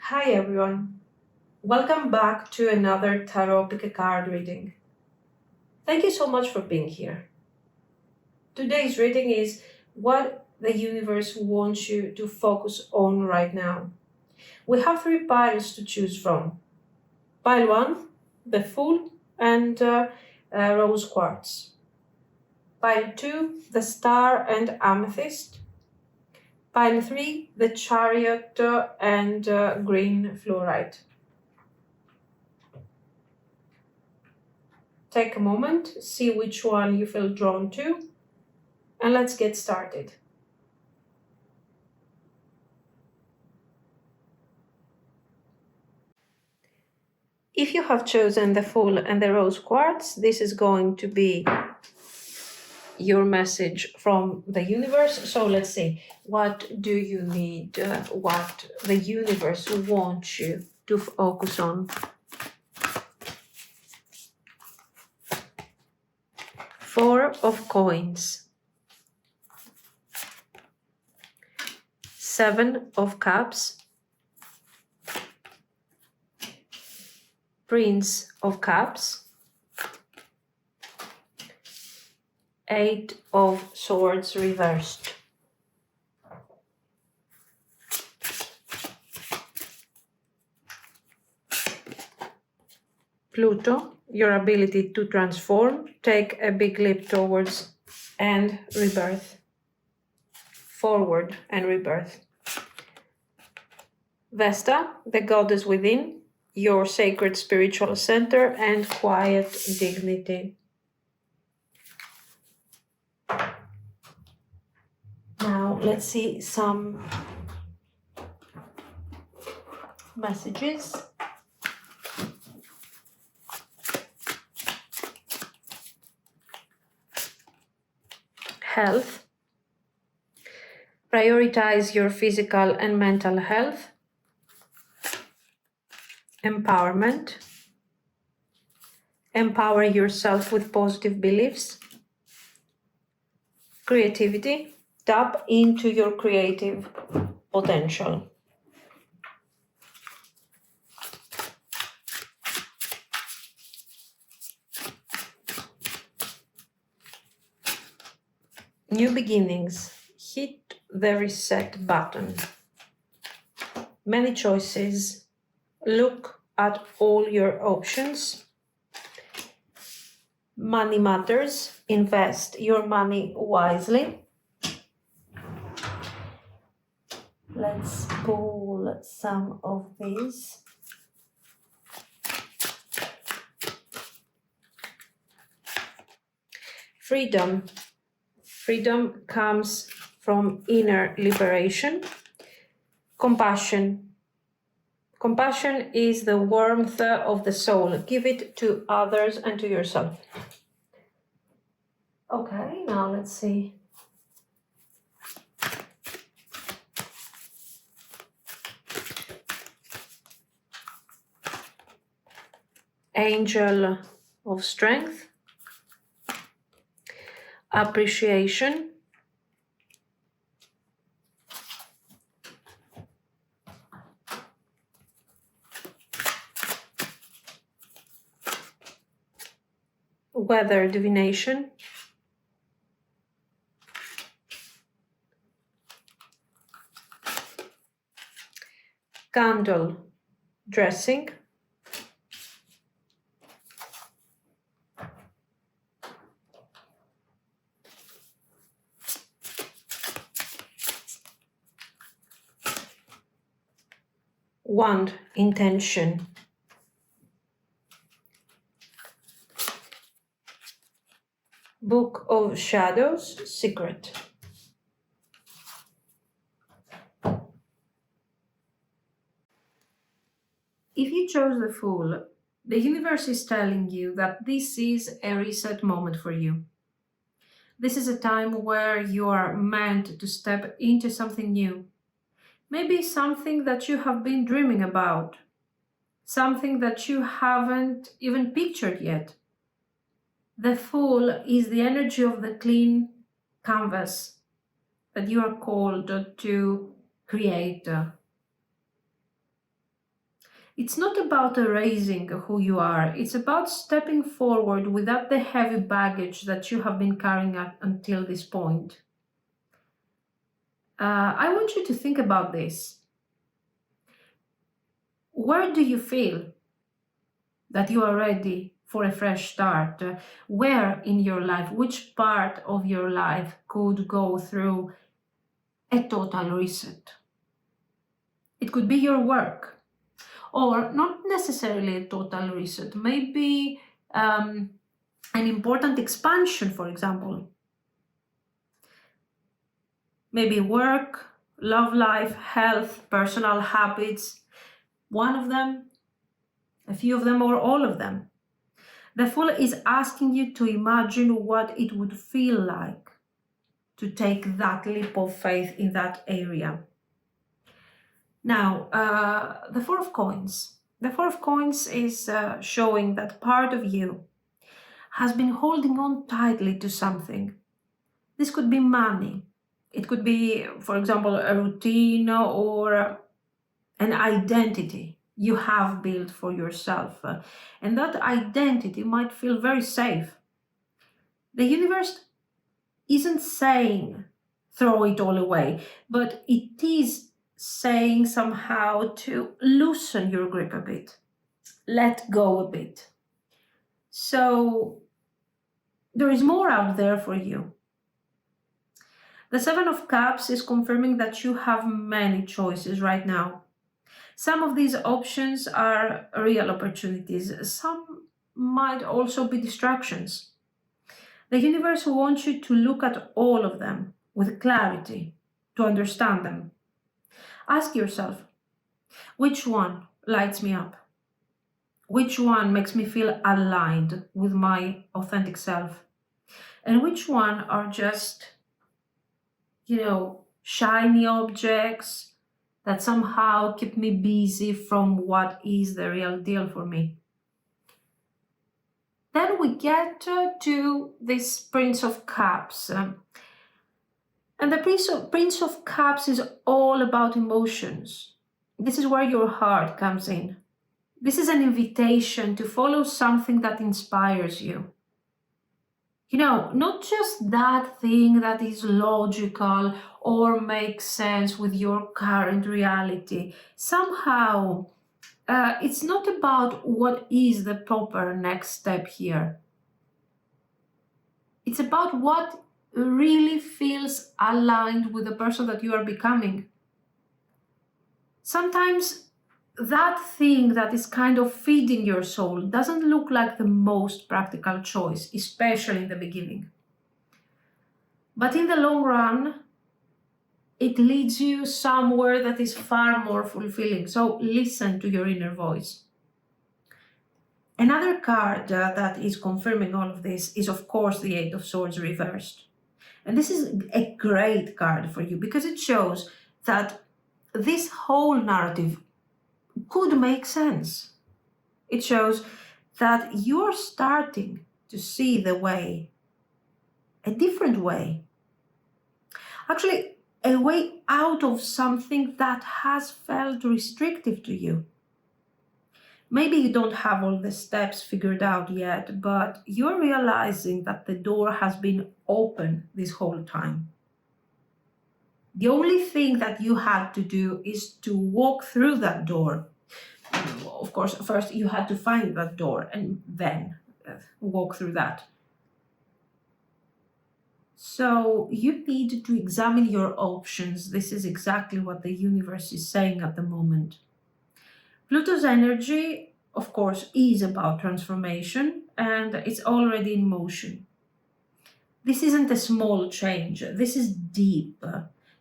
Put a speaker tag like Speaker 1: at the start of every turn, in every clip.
Speaker 1: Hi everyone, welcome back to another Tarot Pick a Card reading. Thank you so much for being here. Today's reading is what the universe wants you to focus on right now. We have three piles to choose from. Pile 1, the Fool and Rose Quartz. Pile 2, the Star and Amethyst. Pile 3, the Chariot and Green Fluorite. Take a moment, see which one you feel drawn to, and let's get started. If you have chosen the Fool and the Rose Quartz, this is going to be your message from the universe. So let's see, what do you need, what the universe wants you to focus on? Four of Coins, Seven of Cups, Prince of Cups, Eight of Swords reversed. Pluto, your ability to transform, take a big leap towards and rebirth. Forward and rebirth. Vesta, the goddess within, your sacred spiritual center and quiet dignity. Now let's see some messages. Health. Prioritize your physical and mental health. Empowerment. Empower yourself with positive beliefs. Creativity. Tap into your creative potential. New beginnings. Hit the reset button. Many choices. Look at all your options. Money matters. Invest your money wisely. Let's pull some of these. Freedom. Freedom comes from inner liberation. Compassion. Compassion is the warmth of the soul. Give it to others and to yourself. Okay, now let's see. Angel of Strength. Appreciation. Weather divination. Candle dressing. Wand intention. Book of Shadows, secret. If you chose the Fool, the universe is telling you that this is a reset moment for you. This is a time where you are meant to step into something new. Maybe something that you have been dreaming about. Something that you haven't even pictured yet. The Fool is the energy of the clean canvas that you are called to create. It's not about erasing who you are. It's about stepping forward without the heavy baggage that you have been carrying up until this point. I want you to think about this. Where do you feel that you are ready for a fresh start? Where in your life, which part of your life could go through a total reset? It could be your work, or not necessarily a total reset, maybe an important expansion, for example. Maybe work, love life, health, personal habits, one of them, a few of them, or all of them. The Fool is asking you to imagine what it would feel like to take that leap of faith in that area. Now, the Four of Coins. The Four of Coins is showing that part of you has been holding on tightly to something. This could be money. It could be, for example, a routine or an identity you have built for yourself. And that identity might feel very safe. The universe isn't saying throw it all away, but it is saying somehow to loosen your grip a bit, let go a bit. So there is more out there for you. The Seven of Cups is confirming that you have many choices right now. Some of these options are real opportunities. Some might also be distractions. The universe wants you to look at all of them with clarity, to understand them. Ask yourself, which one lights me up? Which one makes me feel aligned with my authentic self? And which one are just, shiny objects that somehow keep me busy from what is the real deal for me? Then we get to this Prince of Cups. And the Prince of Cups is all about emotions. This is where your heart comes in. This is an invitation to follow something that inspires you. Not just that thing that is logical or makes sense with your current reality. Somehow, it's not about what is the proper next step here. It's about what really feels aligned with the person that you are becoming. Sometimes that thing that is kind of feeding your soul doesn't look like the most practical choice, especially in the beginning. But in the long run, it leads you somewhere that is far more fulfilling. So listen to your inner voice. Another card that is confirming all of this is, of course, the Eight of Swords reversed. And this is a great card for you because it shows that this whole narrative could make sense. It shows that you're starting to see the way, a different way. Actually, a way out of something that has felt restrictive to you. Maybe you don't have all the steps figured out yet, but you're realizing that the door has been open this whole time. The only thing that you had to do is to walk through that door. Of course, first you had to find that door and then walk through that. So you need to examine your options. This is exactly what the universe is saying at the moment. Pluto's energy, of course, is about transformation and it's already in motion. This isn't a small change. This is deep.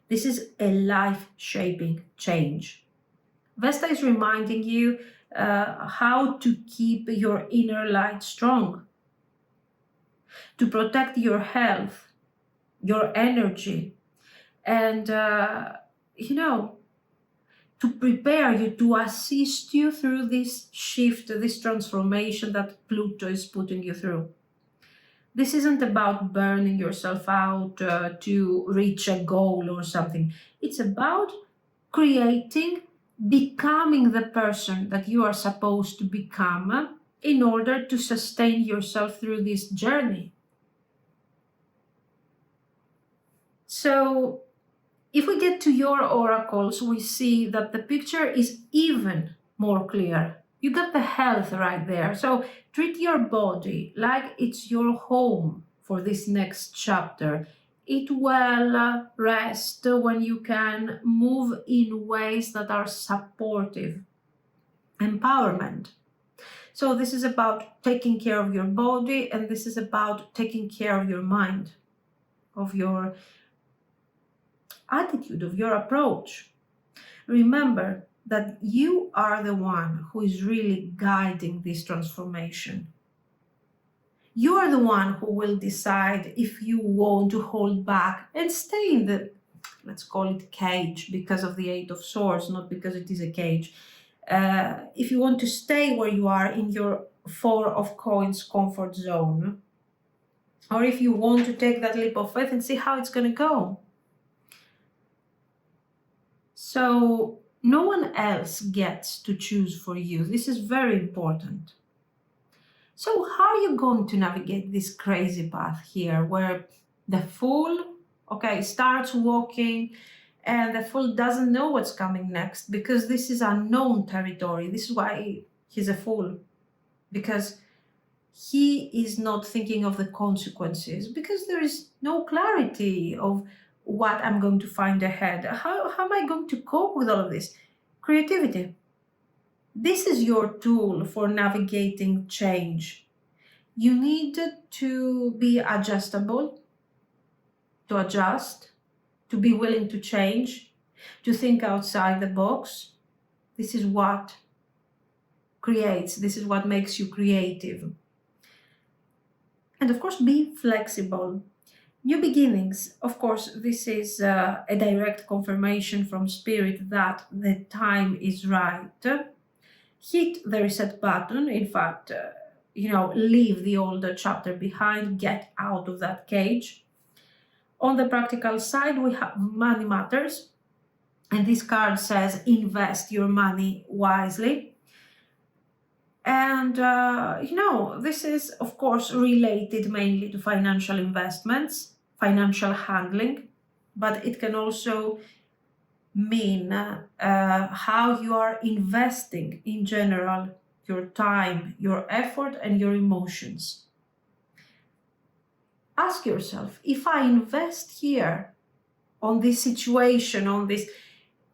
Speaker 1: This is a life-shaping change. Vesta is reminding you how to keep your inner light strong, to protect your health, your energy, and, to prepare you, to assist you through this shift, this transformation that Pluto is putting you through. This isn't about burning yourself out to reach a goal or something. It's about creating becoming the person that you are supposed to become in order to sustain yourself through this journey. So if we get to your oracles, we see that the picture is even more clear. You got the health right there. So treat your body like it's your home for this next chapter. Eat well, rest when you can, move in ways that are supportive, empowerment. So this is about taking care of your body, and this is about taking care of your mind, of your attitude, of your approach. Remember that you are the one who is really guiding this transformation. You are the one who will decide if you want to hold back and stay in the, let's call it cage, because of the Eight of Swords, not because it is a cage. If you want to stay where you are in your Four of Coins comfort zone, or if you want to take that leap of faith and see how it's going to go. So no one else gets to choose for you. This is very important. So how are you going to navigate this crazy path here where the Fool, starts walking and the Fool doesn't know what's coming next, because this is unknown territory. This is why he's a fool, because he is not thinking of the consequences, because there is no clarity of what I'm going to find ahead. How am I going to cope with all of this? Creativity. This is your tool for navigating change. You need to be adjustable, to adjust, to be willing to change, to think outside the box. This is what creates, this is what makes you creative. And of course, be flexible. New beginnings, of course, this is a direct confirmation from Spirit that the time is right. Hit the reset button. In fact, leave the older chapter behind, get out of that cage. On the practical side, we have money matters. And this card says, invest your money wisely. And, this is, of course, related mainly to financial investments, financial handling, but it can also mean how you are investing in general, your time, your effort, and your emotions. Ask yourself, if I invest here on this situation,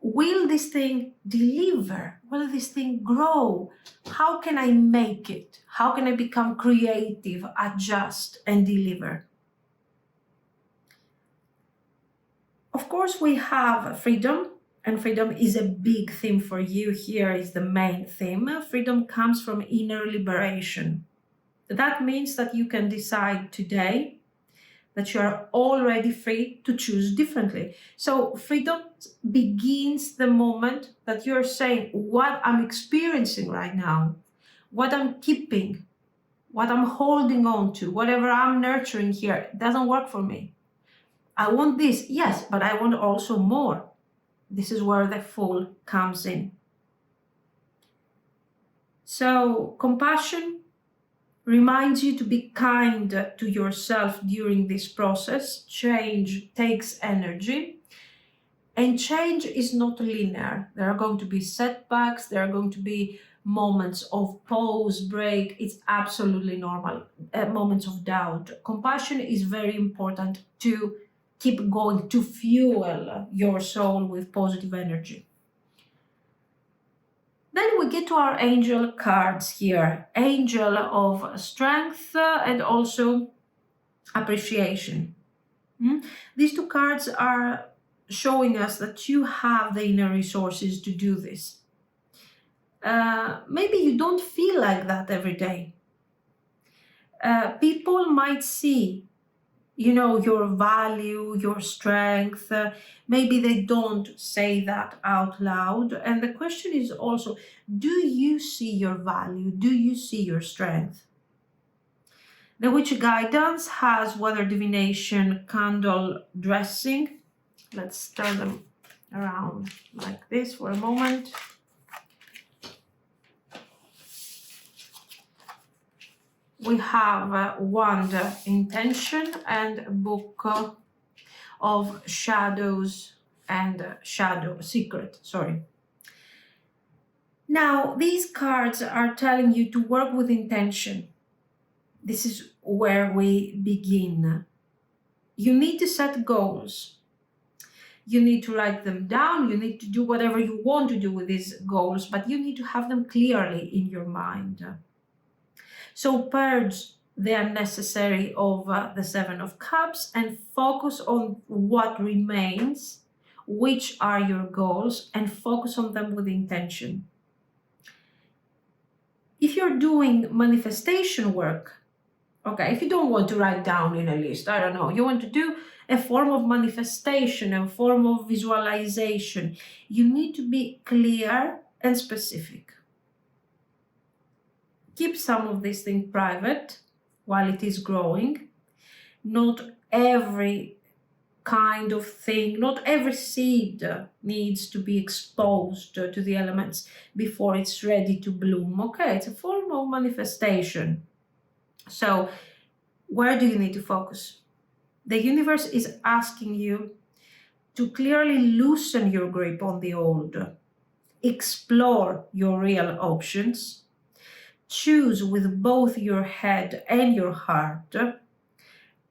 Speaker 1: will this thing deliver? Will this thing grow? How can I make it? How can I become creative, adjust, and deliver? Of course, we have freedom, and freedom is a big theme for you. Here is the main theme. Freedom comes from inner liberation. That means that you can decide today that you are already free to choose differently. So freedom begins the moment that you're saying, what I'm experiencing right now, what I'm keeping, what I'm holding on to, whatever I'm nurturing here, doesn't work for me. I want this, yes, but I want also more. This is where the Fool comes in. So compassion reminds you to be kind to yourself during this process. Change takes energy, and change is not linear. There are going to be setbacks, there are going to be moments of pause, break. It's absolutely normal, moments of doubt. Compassion is very important to keep going, to fuel your soul with positive energy. Then we get to our angel cards here. Angel of strength and also appreciation. These two cards are showing us that you have the inner resources to do this. Maybe you don't feel like that every day. People might see your value, your strength. Maybe they don't say that out loud. And the question is also, do you see your value? Do you see your strength? The Witch Guidance has Weather Divination Candle Dressing. Let's turn them around like this for a moment. we have Wand, Intention, and Book of Shadows and Shadow, Secret, sorry. Now, these cards are telling you to work with intention. This is where we begin. You need to set goals. You need to write them down. You need to do whatever you want to do with these goals, but you need to have them clearly in your mind. So purge the unnecessary of the Seven of Cups and focus on what remains, which are your goals, and focus on them with intention. If you're doing manifestation work, okay, if you don't want to write down in a list, I don't know, you want to do a form of manifestation, a form of visualization, you need to be clear and specific. Keep some of this thing private while it is growing. Not every kind of thing, not every seed needs to be exposed to the elements before it's ready to bloom. Okay, it's a form of manifestation. So where do you need to focus? The universe is asking you to clearly loosen your grip on the old, explore your real options, choose with both your head and your heart,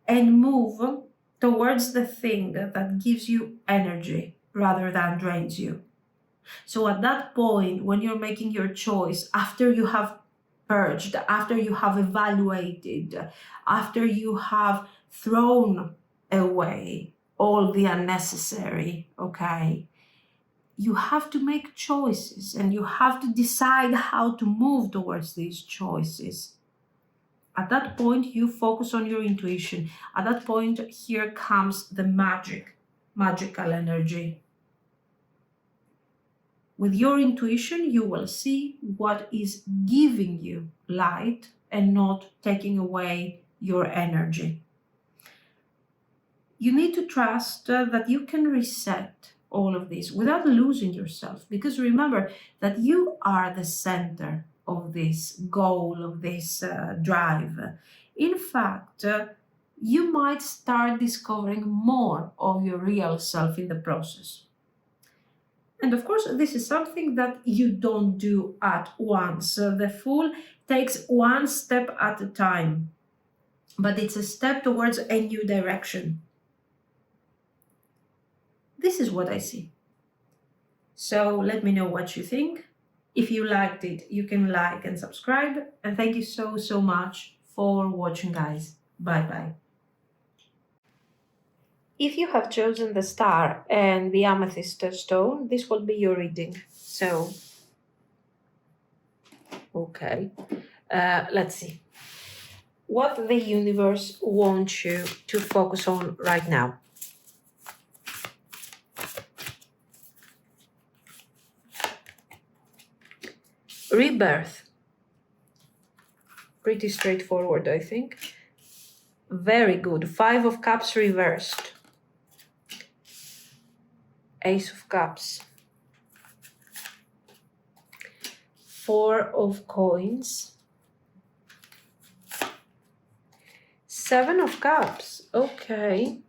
Speaker 1: and move towards the thing that gives you energy rather than drains you. So at that point, when you're making your choice, after you have purged, after you have evaluated, after you have thrown away all the unnecessary, okay, you have to make choices and you have to decide how to move towards these choices. At that point, you focus on your intuition. At that point, here comes the magical energy. With your intuition, you will see what is giving you light and not taking away your energy. You need to trust that you can reset all of this without losing yourself, because remember that you are the center of this goal, of this drive. In fact, you might start discovering more of your real self in the process. And of course, this is something that you don't do at once. The Fool takes one step at a time, but it's a step towards a new direction. This is what I see. So let me know what you think. If you liked it, you can like and subscribe. And thank you so much for watching, guys. Bye-bye. If you have chosen the star and the amethyst stone, this will be your reading. So, okay, let's see. What the universe wants you to focus on right now. Rebirth. Pretty straightforward, I think. Very good. 5 of Cups reversed. Ace of Cups. 4 of Coins. 7 of Cups. Okay.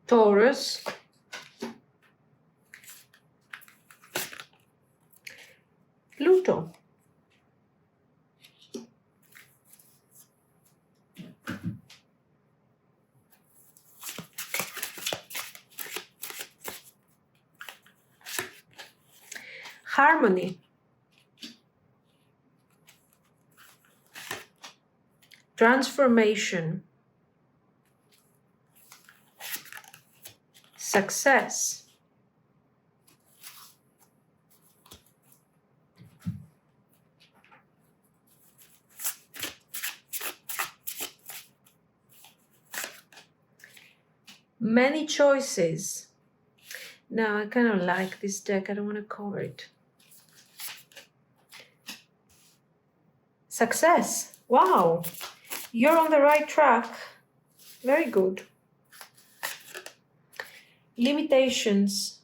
Speaker 1: Taurus. Pluto. Harmony. Transformation. Success. Many choices. Now I kind of like this deck. I don't want to cover it. Success. Wow. You're on the right track. Very good. limitations.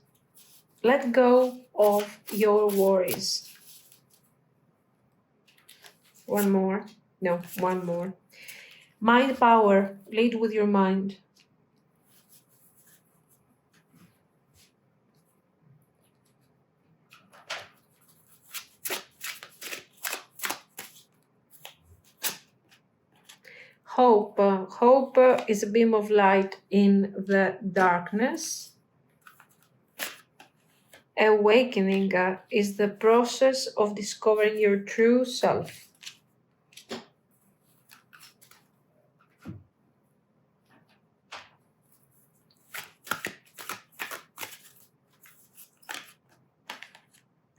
Speaker 1: Let go of your worries. One more. No, one more. Mind power. Lead with your mind. Hope. Hope is a beam of light in the darkness. Awakening is the process of discovering your true self.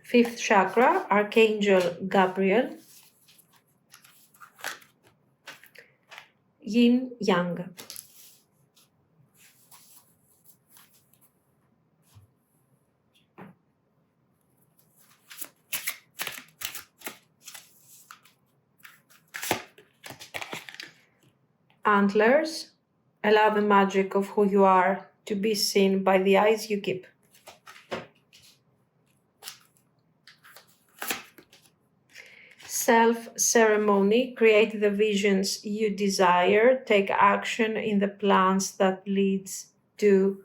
Speaker 1: Fifth chakra, Archangel Gabriel. Yin Yang. Antlers. Allow the magic of who you are to be seen by the eyes you keep. Self-ceremony. Create the visions you desire. Take action in the plans that lead to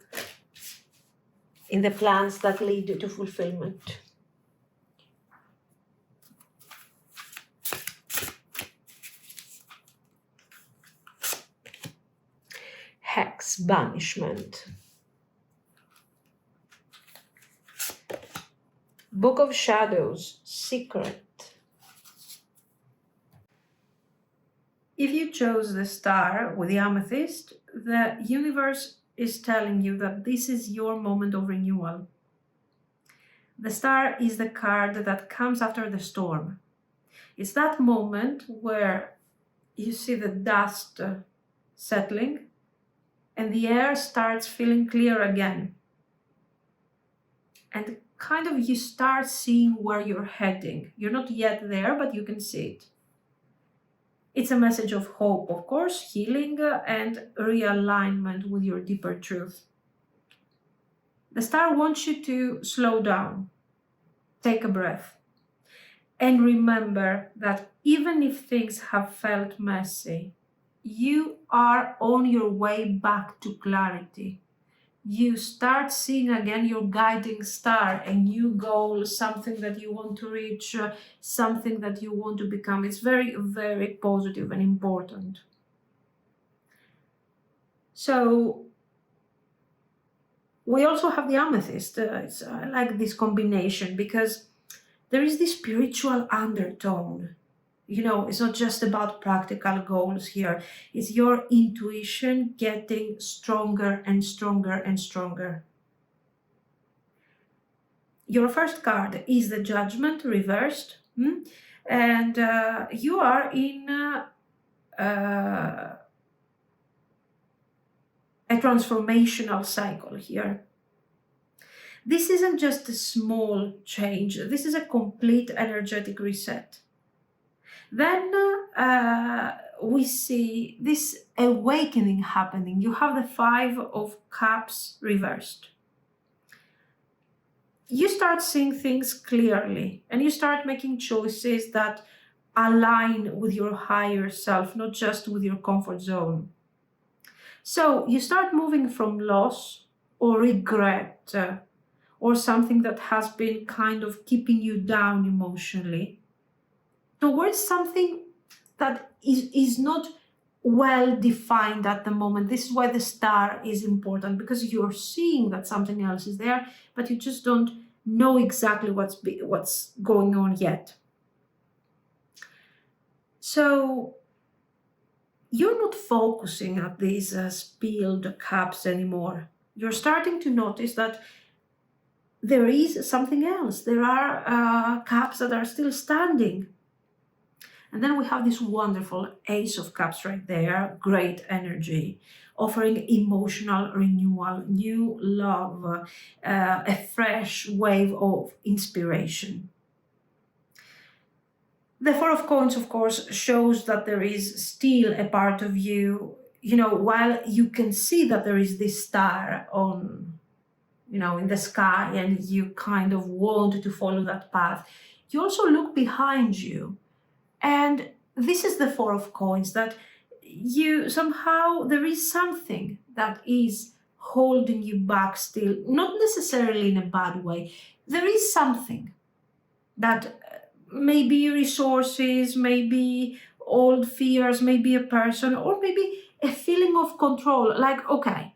Speaker 1: fulfillment. Hex banishment. Book of Shadows, secret. If you chose the star with the amethyst, the universe is telling you that this is your moment of renewal. The star is the card that comes after the storm. It's that moment where you see the dust settling and the air starts feeling clear again. And kind of you start seeing where you're heading. You're not yet there, but you can see it. It's a message of hope, of course, healing and realignment with your deeper truth. The star wants you to slow down, take a breath, and remember that even if things have felt messy, you are on your way back to clarity. You start seeing again your guiding star, a new goal, something that you want to reach, something that you want to become. It's very, very positive and important. So we also have the amethyst. I like this combination because there is this spiritual undertone. You know, it's not just about practical goals here. It's your intuition getting stronger and stronger and stronger. Your first card is the Judgment reversed. And you are in a transformational cycle here. This isn't just a small change. This is a complete energetic reset. Then we see this awakening happening. You have the Five of Cups reversed. You start seeing things clearly and you start making choices that align with your higher self, not just with your comfort zone. So you start moving from loss or regret or something that has been kind of keeping you down emotionally towards something that is not well defined at the moment. This is why the star is important, because you're seeing that something else is there, but you just don't know exactly what's going on yet. So you're not focusing at these spilled cups anymore. You're starting to notice that there is something else. There are cups that are still standing. And then we have this wonderful Ace of Cups right there, great energy, offering emotional renewal, new love, a fresh wave of inspiration. The Four of Coins, of course, shows that there is still a part of you, while you can see that there is this star on in the sky, and you kind of want to follow that path, you also look behind you. And this is the Four of Coins, that you somehow, there is something that is holding you back still, not necessarily in a bad way. There is something that maybe resources, maybe old fears, maybe a person, or maybe a feeling of control. Like, okay,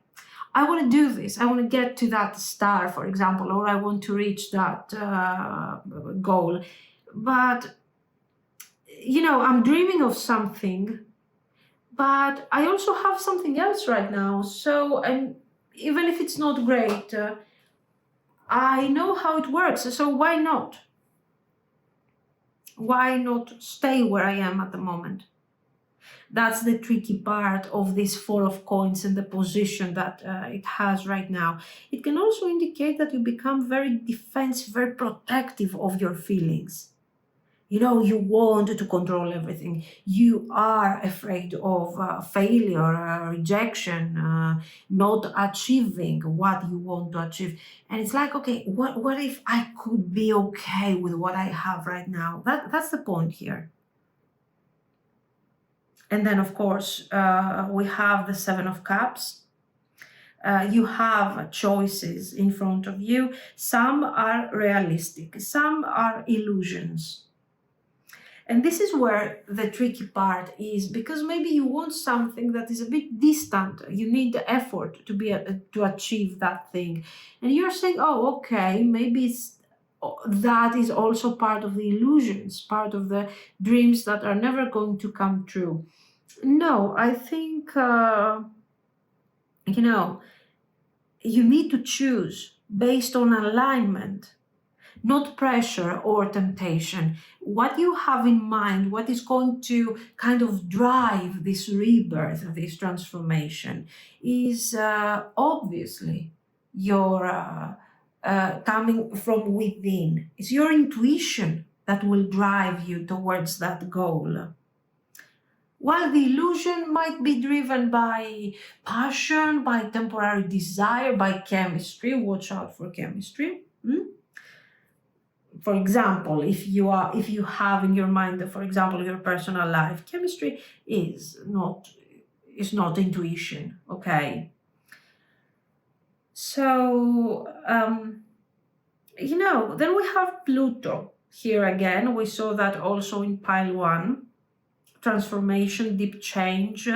Speaker 1: I want to do this. I want to get to that star, for example, or I want to reach that goal. But, I'm dreaming of something, but I also have something else right now. So, and even if it's not great, I know how it works. So why not? Why not stay where I am at the moment? That's the tricky part of this Four of Coins and the position that it has right now. It can also indicate that you become very defensive, very protective of your feelings. You want to control everything. You are afraid of failure, rejection, not achieving what you want to achieve. And it's like, okay, what if I could be okay with what I have right now? That's the point here. And then, of course, we have the Seven of Cups. You have choices in front of you. Some are realistic, some are illusions. And this is where the tricky part is, because maybe you want something that is a bit distant. You need the effort to achieve that thing. And you're saying, oh, okay, maybe that is also part of the illusions, part of the dreams that are never going to come true. No, I think, you need to choose based on alignment, not pressure or temptation. What you have in mind, what is going to kind of drive this rebirth, this transformation, is obviously your coming from within. It's your intuition that will drive you towards that goal. While the illusion might be driven by passion, by temporary desire, by chemistry. Watch out for chemistry. For example, if you have in your mind, for example, your personal life, chemistry is not intuition. Okay. So then we have Pluto here again. We saw that also in pile 1. Transformation, deep change.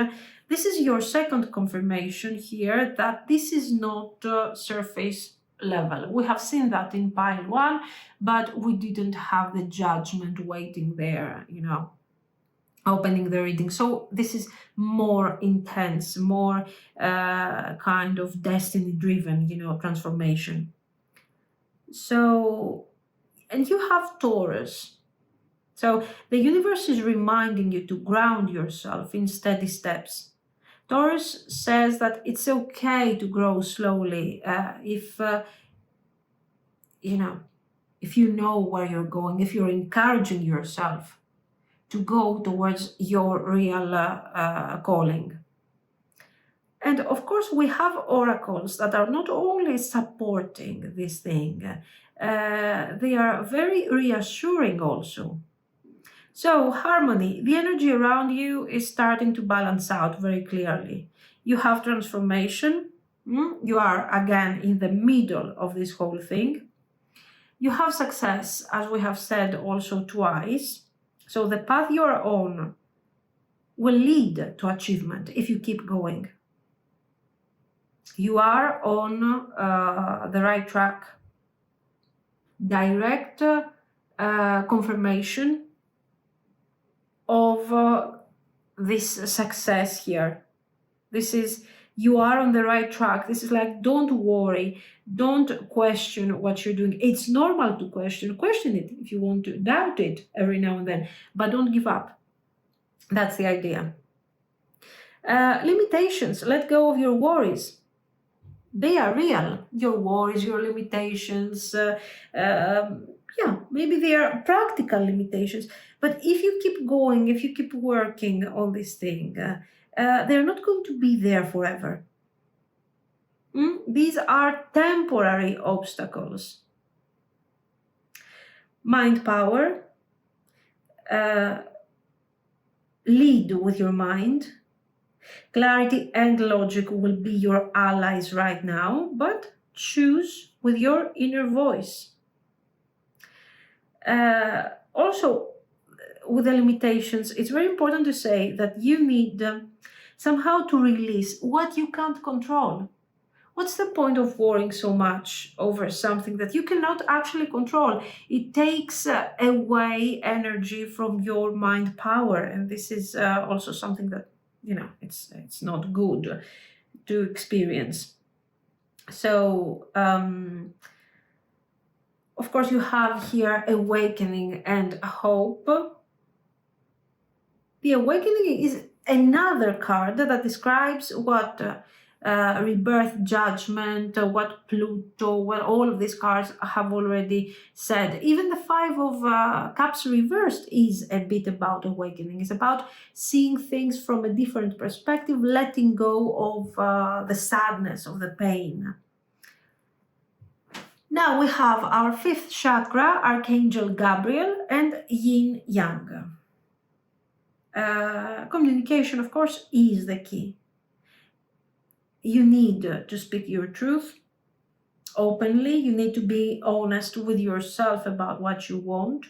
Speaker 1: This is your second confirmation here that this is not surface level. We have seen that in pile 1, but we didn't have the judgment waiting there, opening the reading. So this is more intense, more kind of destiny driven, transformation. So, and you have Taurus. So the universe is reminding you to ground yourself in steady steps. Taurus says that it's okay to grow slowly if you know where you're going, if you're encouraging yourself to go towards your real calling. And of course, we have oracles that are not only supporting this thing, they are very reassuring also. So, harmony, the energy around you is starting to balance out very clearly. You have transformation. You are again in the middle of this whole thing. You have success, as we have said also twice. So, the path you are on will lead to achievement if you keep going. You are on the right track. Direct confirmation of this success here. This is, you are on the right track. This is like, don't worry, don't question what you're doing. It's normal to question it if you want to, doubt it every now and then, but don't give up. That's the idea. Limitations, let go of your worries. They are real, your worries, your limitations. Maybe they are practical limitations, but if you keep going, if you keep working on this thing, they're not going to be there forever. These are temporary obstacles. Mind power, lead with your mind. Clarity and logic will be your allies right now, but choose with your inner voice. Also, with the limitations, it's very important to say that you need somehow to release what you can't control. What's the point of worrying so much over something that you cannot actually control? It takes away energy from your mind power, and this is also something that it's not good to experience. So of course you have here awakening and hope. The awakening is another card that describes what rebirth, judgment, what Pluto, what all of these cards have already said. Even the Five of Cups reversed is a bit about awakening. It's about seeing things from a different perspective, letting go of the sadness, of the pain. Now we have our fifth chakra, Archangel Gabriel, and Yin Yang. Communication, of course, is the key. You need to speak your truth openly. You need to be honest with yourself about what you want.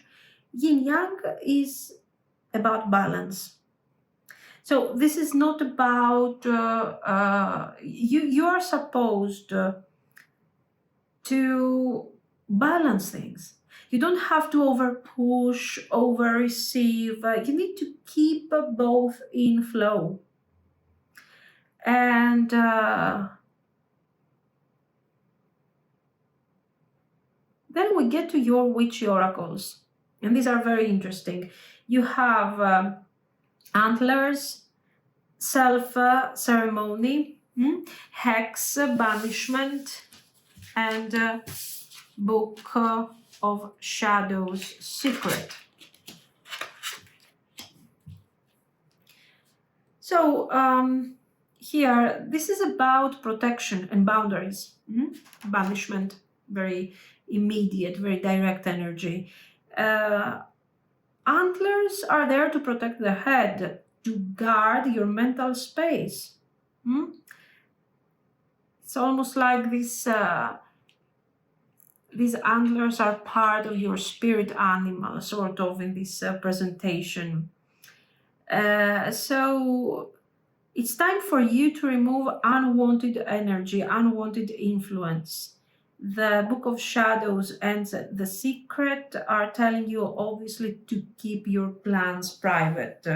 Speaker 1: Yin Yang is about balance. So this is not about you are supposed to balance things. You don't have to over push, over receive. You need to keep both in flow. And then we get to your witchy oracles. And these are very interesting. You have antlers, self-ceremony, hex, banishment, and Book of Shadows, secret. So here, this is about protection and boundaries. Banishment, very immediate, very direct energy. Antlers are there to protect the head, to guard your mental space. It's almost like this. These antlers are part of your spirit animal, sort of, in this presentation. So it's time for you to remove unwanted energy, unwanted influence. The Book of Shadows and the Secret are telling you, obviously, to keep your plans private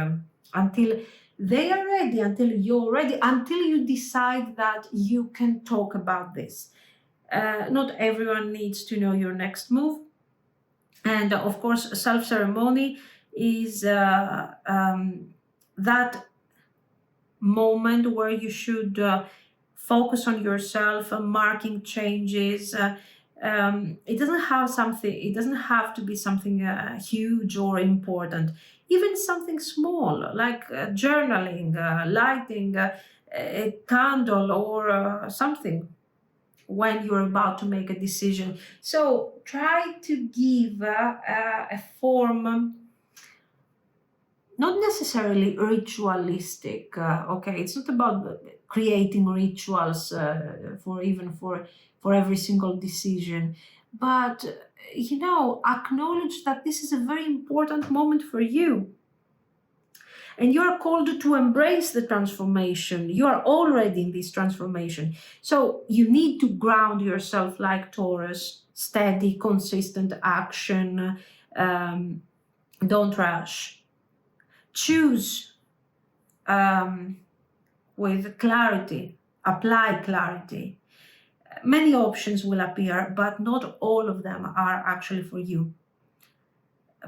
Speaker 1: until they are ready, until you're ready, until you decide that you can talk about this. Not everyone needs to know your next move. And of course, self-ceremony is that moment where you should focus on yourself, marking changes. It doesn't have to be something huge or important. Even something small, like journaling, lighting a candle or something, when you're about to make a decision. So try to give a form, not necessarily ritualistic. Okay, it's not about creating rituals for every single decision, but acknowledge that this is a very important moment for you. And you are called to embrace the transformation. You are already in this transformation. So you need to ground yourself like Taurus, steady, consistent action. Don't rush. Choose with clarity. Apply clarity. Many options will appear, but not all of them are actually for you.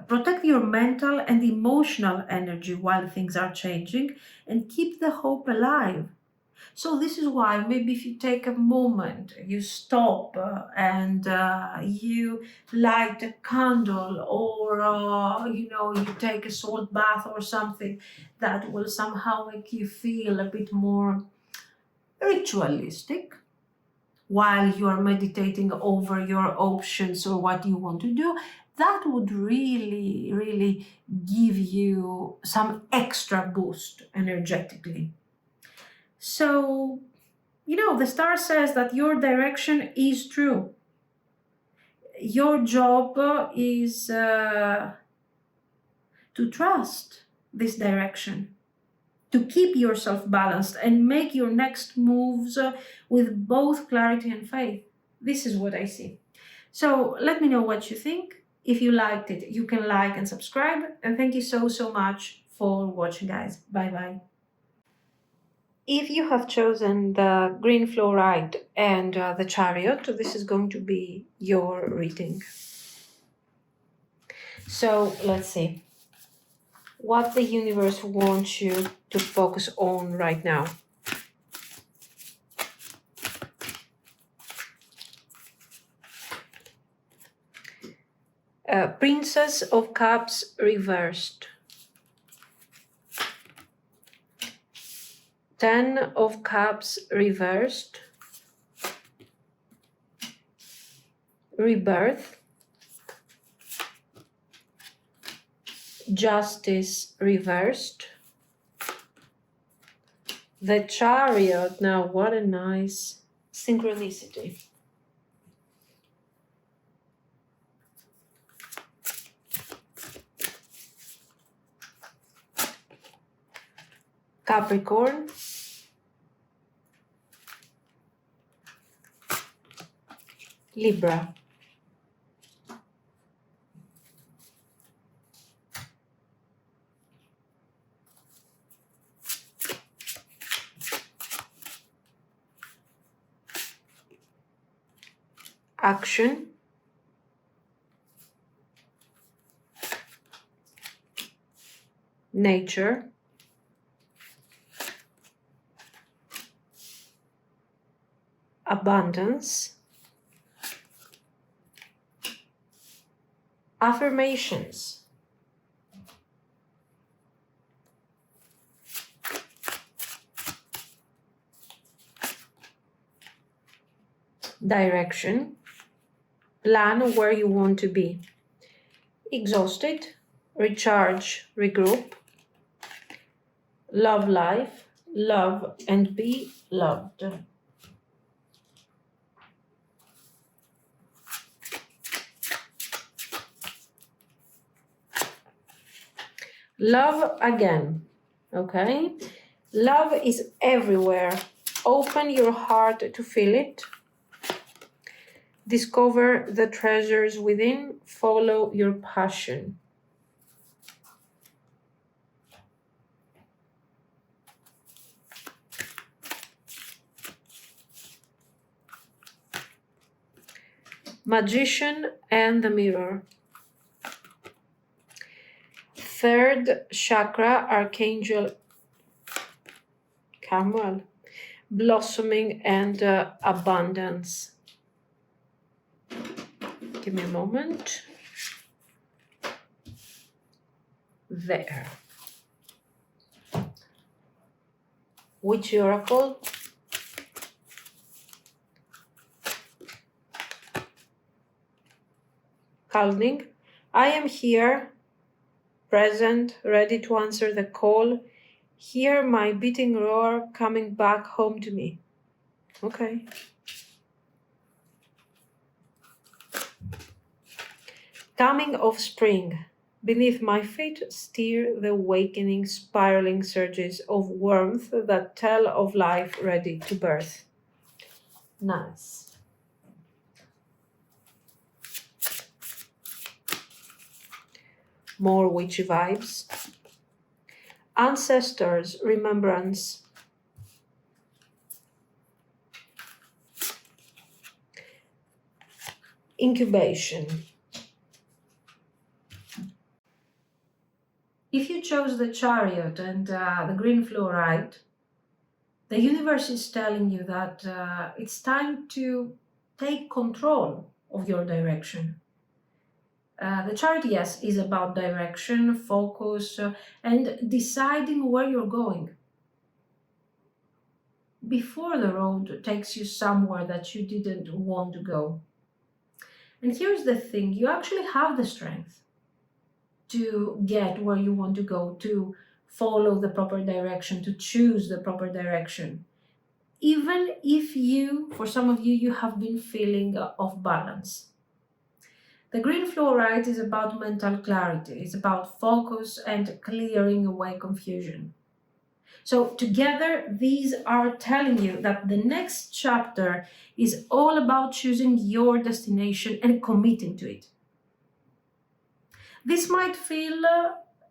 Speaker 1: Protect your mental and emotional energy while things are changing, and keep the hope alive. So this is why maybe if you take a moment, you stop and you light a candle, or you take a salt bath or something that will somehow make you feel a bit more ritualistic. while you are meditating over your options or what you want to do, that would really, really give you some extra boost energetically. So, the star says that your direction is true. Your job is to trust this direction, to keep yourself balanced and make your next moves with both clarity and faith. This is what I see. So let me know what you think. If you liked it, you can like and subscribe. And thank you so, so much for watching, guys. Bye bye. If you have chosen the green fluorite and the chariot, this is going to be your reading. So let's see what the universe wants you to focus on right now. Princess of Cups reversed. 10 of Cups reversed. Rebirth. Justice reversed. The Chariot. Now, what a nice synchronicity. Capricorn. Libra. Action. Nature. Abundance. Affirmations. Direction. Plan where you want to be. Exhausted. Recharge, regroup. Love life. Love and be loved. Love again, okay? Love is everywhere. Open your heart to feel it. Discover the treasures within. Follow your passion. Magician and the Mirror. Third chakra, Archangel Chamuel. Blossoming and abundance. Give me a moment. There. Witch Oracle. Calming. I am here, present, ready to answer the call. Hear my beating roar coming back home to me. Okay. Coming of spring. Beneath my feet steer the awakening, spiraling surges of warmth that tell of life ready to birth. Nice. More witchy vibes. Ancestors, remembrance. Incubation. If you chose the Chariot and the green fluorite, the universe is telling you that it's time to take control of your direction. The Chariot, yes, is about direction, focus, and deciding where you're going. before the road takes you somewhere that you didn't want to go. And here's the thing, you actually have the strength to get where you want to go, to follow the proper direction, to choose the proper direction. Even if you, for some of you, you have been feeling off balance. The green fluorite is about mental clarity. It's about focus and clearing away confusion. So together, these are telling you that the next chapter is all about choosing your destination and committing to it. This might feel,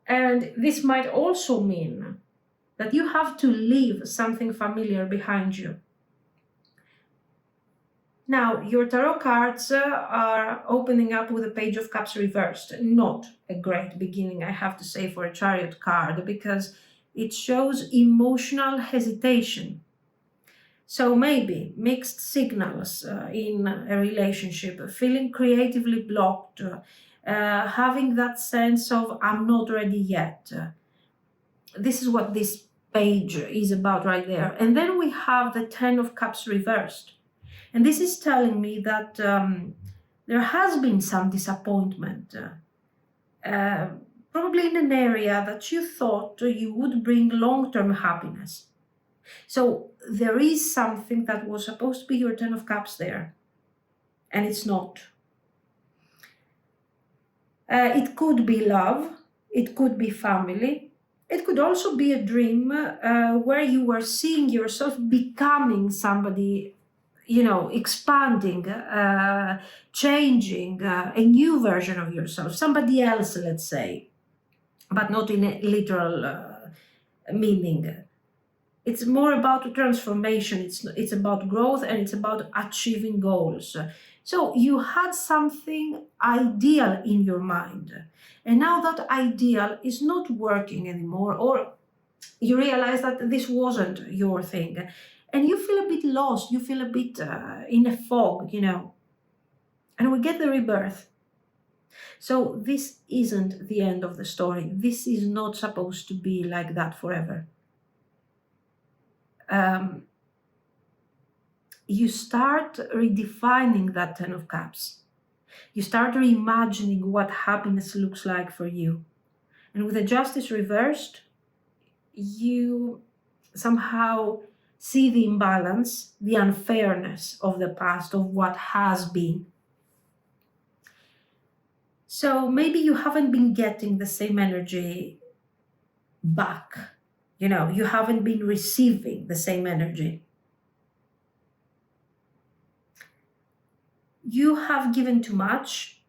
Speaker 1: and this might also mean that you have to leave something familiar behind you. Now, your tarot cards are opening up with a Page of Cups reversed. Not a great beginning, I have to say, for a Chariot card, because it shows emotional hesitation. So maybe mixed signals in a relationship, feeling creatively blocked, having that sense of I'm not ready yet. This is what this page is about right there. And then we have the Ten of Cups reversed. And this is telling me that there has been some disappointment, probably in an area that you thought you would bring long-term happiness. So there is something that was supposed to be your Ten of Cups there, and it's not. It could be love, it could be family, it could also be a dream where you were seeing yourself becoming somebody, expanding, changing, a new version of yourself, somebody else, let's say, but not in a literal meaning. It's more about transformation, it's about growth, and it's about achieving goals. So you had something ideal in your mind, and now that ideal is not working anymore, or you realize that this wasn't your thing, and you feel a bit lost, you feel a bit in a fog, and we get the rebirth. So this isn't the end of the story. This is not supposed to be like that forever. You start redefining that Ten of Cups. You start reimagining what happiness looks like for you. And with the Justice reversed, you somehow see the imbalance, the unfairness of the past, of what has been. So maybe you haven't been getting the same energy back. You haven't been receiving the same energy. You have given too much.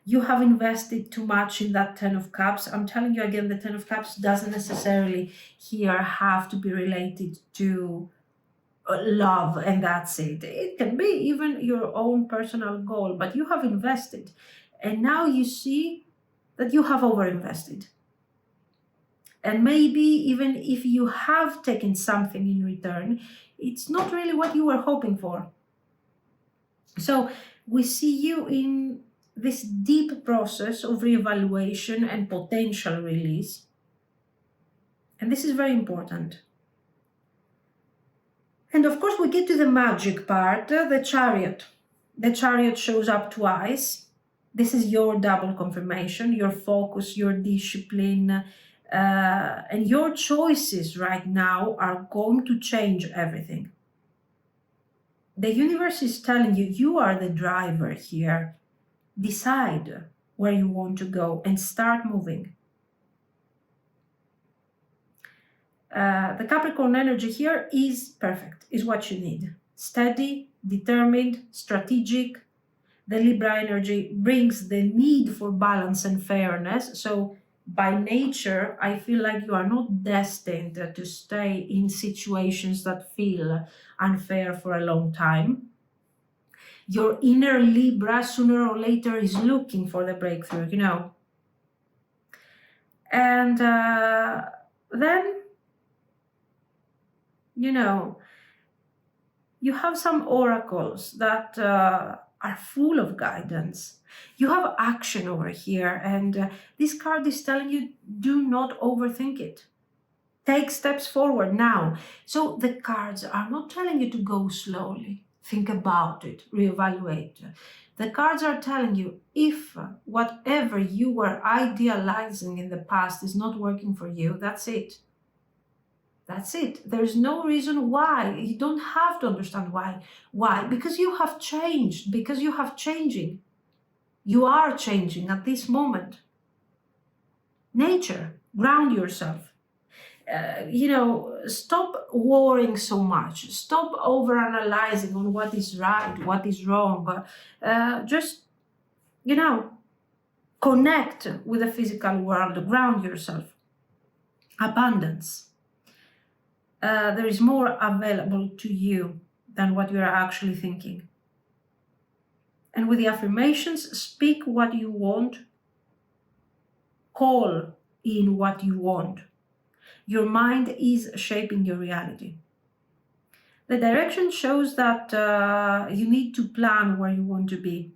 Speaker 1: You have invested too much in that Ten of Cups. I'm telling you again, the Ten of Cups doesn't necessarily here have to be related to love and that's it. It can be even your own personal goal, but you have invested. And now you see that you have overinvested. And maybe even if you have taken something in return, it's not really what you were hoping for. So we see you in this deep process of reevaluation and potential release. And this is very important. And of course, we get to the magic part, the Chariot. The Chariot shows up twice. This is your double confirmation, your focus, your discipline, and your choices right now are going to change everything. The universe is telling you, you are the driver here. Decide where you want to go and start moving. The Capricorn energy here is perfect, is what you need. Steady, determined, strategic. The Libra energy brings the need for balance and fairness. So by nature, I feel like you are not destined to stay in situations that feel unfair for a long time. Your inner Libra sooner or later is looking for the breakthrough, And then, you have some oracles that are full of guidance. You have action over here, and this card is telling you, do not overthink it. Take steps forward now. So the cards are not telling you to go slowly. Think about it, reevaluate. The cards are telling you if whatever you were idealizing in the past is not working for you, that's it. That's it. There's no reason why. You don't have to understand why. Why? Because you have changed, because you have changing. You are changing at this moment. Nature, ground yourself. Stop worrying so much. Stop overanalyzing on what is right, what is wrong. Just, connect with the physical world, ground yourself. Abundance. There is more available to you than what you are actually thinking. And with the affirmations, speak what you want, call in what you want. Your mind is shaping your reality. The direction shows that you need to plan where you want to be.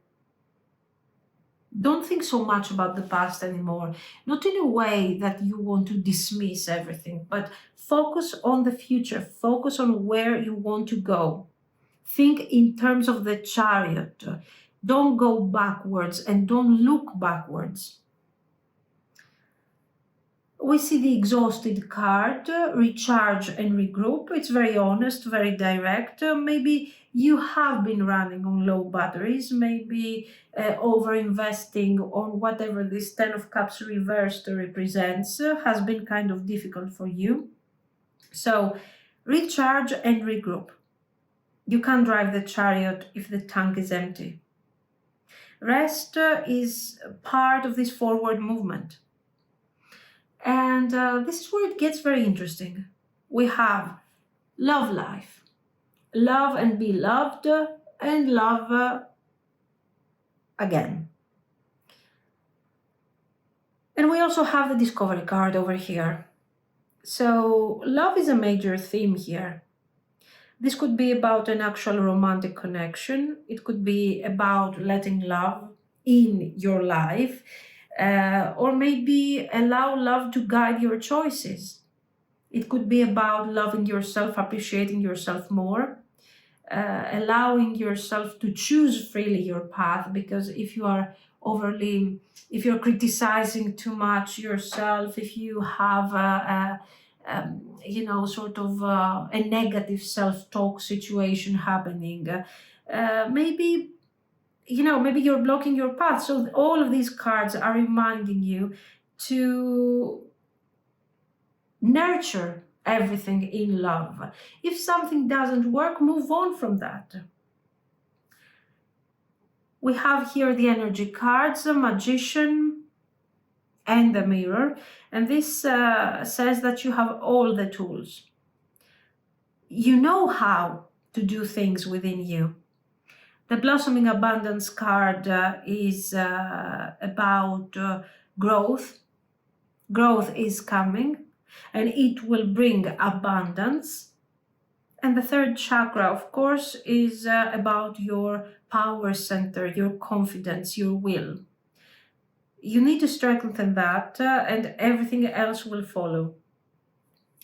Speaker 1: Don't think so much about the past anymore, not in a way that you want to dismiss everything, but focus on the future, focus on where you want to go. Think in terms of the chariot. Don't go backwards and don't look backwards. We see the exhausted card, recharge and regroup. It's very honest, very direct. Maybe you have been running on low batteries, maybe over-investing on whatever this Ten of Cups reversed represents has been kind of difficult for you. So recharge and regroup. You can't drive the chariot if the tank is empty. Rest is part of this forward movement. And this is where it gets very interesting. We have love life, love and be loved, and love again. And we also have the discovery card over here. So love is a major theme here. This could be about an actual romantic connection. It could be about letting love in your life. Or maybe allow love to guide your choices. It could be about loving yourself, appreciating yourself more, allowing yourself to choose freely your path, because if you're criticizing too much yourself, if you have a negative self-talk situation happening, maybe you're blocking your path. So all of these cards are reminding you to nurture everything in love. If something doesn't work, move on from that. We have here the energy cards, the Magician and the Mirror. And this says that you have all the tools. You know how to do things within you. The Blossoming Abundance card is about growth. Growth is coming and it will bring abundance. And the third chakra, of course, is about your power center, your confidence, your will. You need to strengthen that and everything else will follow.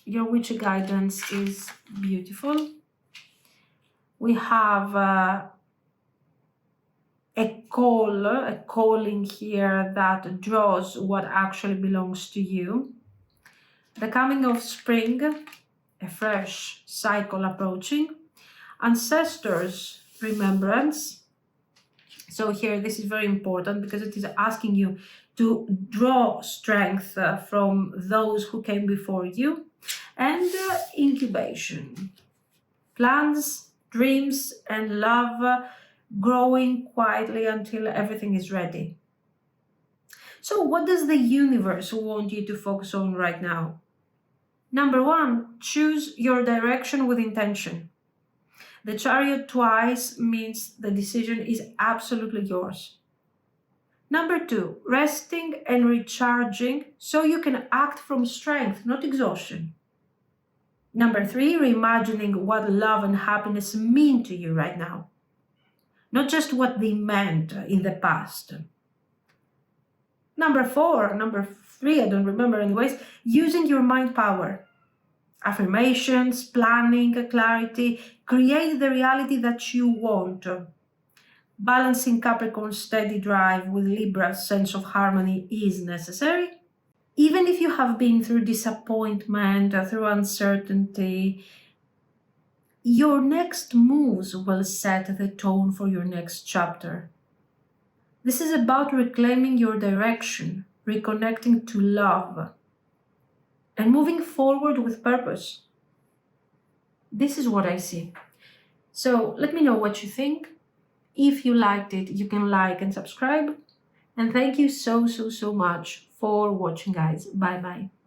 Speaker 1: Your witch guidance is beautiful. We have a calling here that draws what actually belongs to you. The coming of spring, a fresh cycle approaching. Ancestors' remembrance. So here, this is very important because it is asking you to draw strength from those who came before you. And incubation. Plans, dreams, and love growing quietly until everything is ready. So what does the universe want you to focus on right now? Number one, choose your direction with intention. The chariot twice means the decision is absolutely yours. Number two, resting and recharging so you can act from strength, not exhaustion. Number three, reimagining what love and happiness mean to you right now. Not just what they meant in the past. Number three, I don't remember anyways, using your mind power. affirmations, planning, clarity. Create the reality that you want. Balancing Capricorn's steady drive with Libra's sense of harmony is necessary. Even if you have been through disappointment, through uncertainty, your next moves will set the tone for your next chapter. This is about reclaiming your direction, reconnecting to love, and moving forward with purpose. This is what I see. So let me know what you think. If you liked it, you can like and subscribe. And thank you so much for watching, guys. Bye bye.